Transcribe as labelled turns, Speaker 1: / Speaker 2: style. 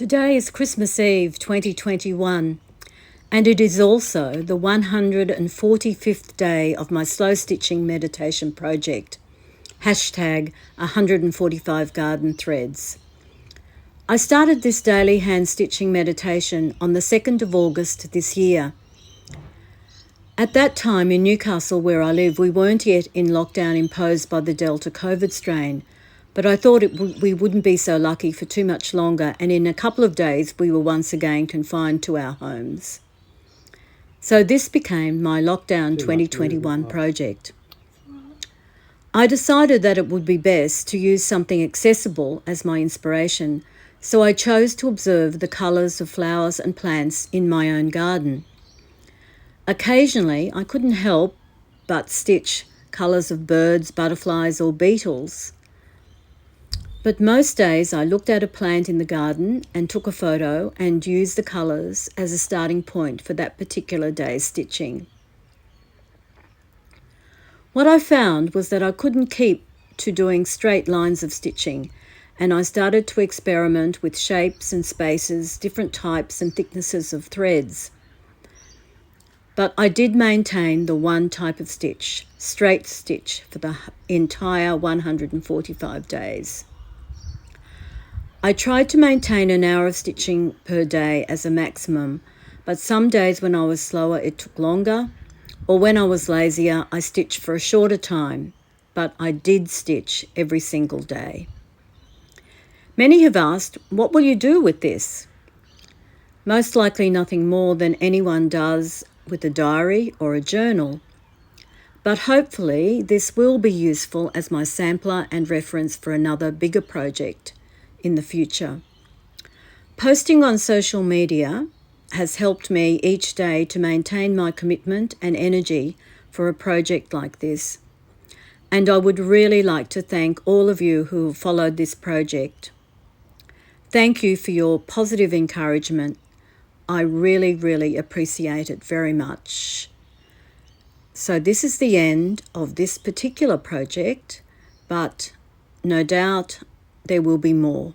Speaker 1: Today is Christmas Eve 2021, and it is also the 145th day of my slow stitching meditation project, hashtag 145 Garden Threads. I started this daily hand stitching meditation on the 2nd of August this year. At that time in Newcastle, where I live, we weren't yet in lockdown imposed by the Delta COVID strain, but I thought we wouldn't be so lucky for too much longer, and in a couple of days we were once again confined to our homes. So this became my Lockdown 2021 project. I decided that it would be best to use something accessible as my inspiration, so I chose to observe the colours of flowers and plants in my own garden. Occasionally I couldn't help but stitch colours of birds, butterflies or beetles. But most days I looked at a plant in the garden and took a photo and used the colours as a starting point for that particular day's stitching. What I found was that I couldn't keep to doing straight lines of stitching, and I started to experiment with shapes and spaces, different types and thicknesses of threads. But I did maintain the one type of stitch, straight stitch, for the entire 145 days. I tried to maintain an hour of stitching per day as a maximum, but some days when I was slower it took longer, or when I was lazier I stitched for a shorter time, but I did stitch every single day. Many have asked, what will you do with this? Most likely nothing more than anyone does with a diary or a journal, but hopefully this will be useful as my sampler and reference for another bigger project in the future. Posting on social media has helped me each day to maintain my commitment and energy for a project like this. And I would really like to thank all of you who have followed this project. Thank you for your positive encouragement. I really appreciate it very much. So this is the end of this particular project, but no doubt there will be more.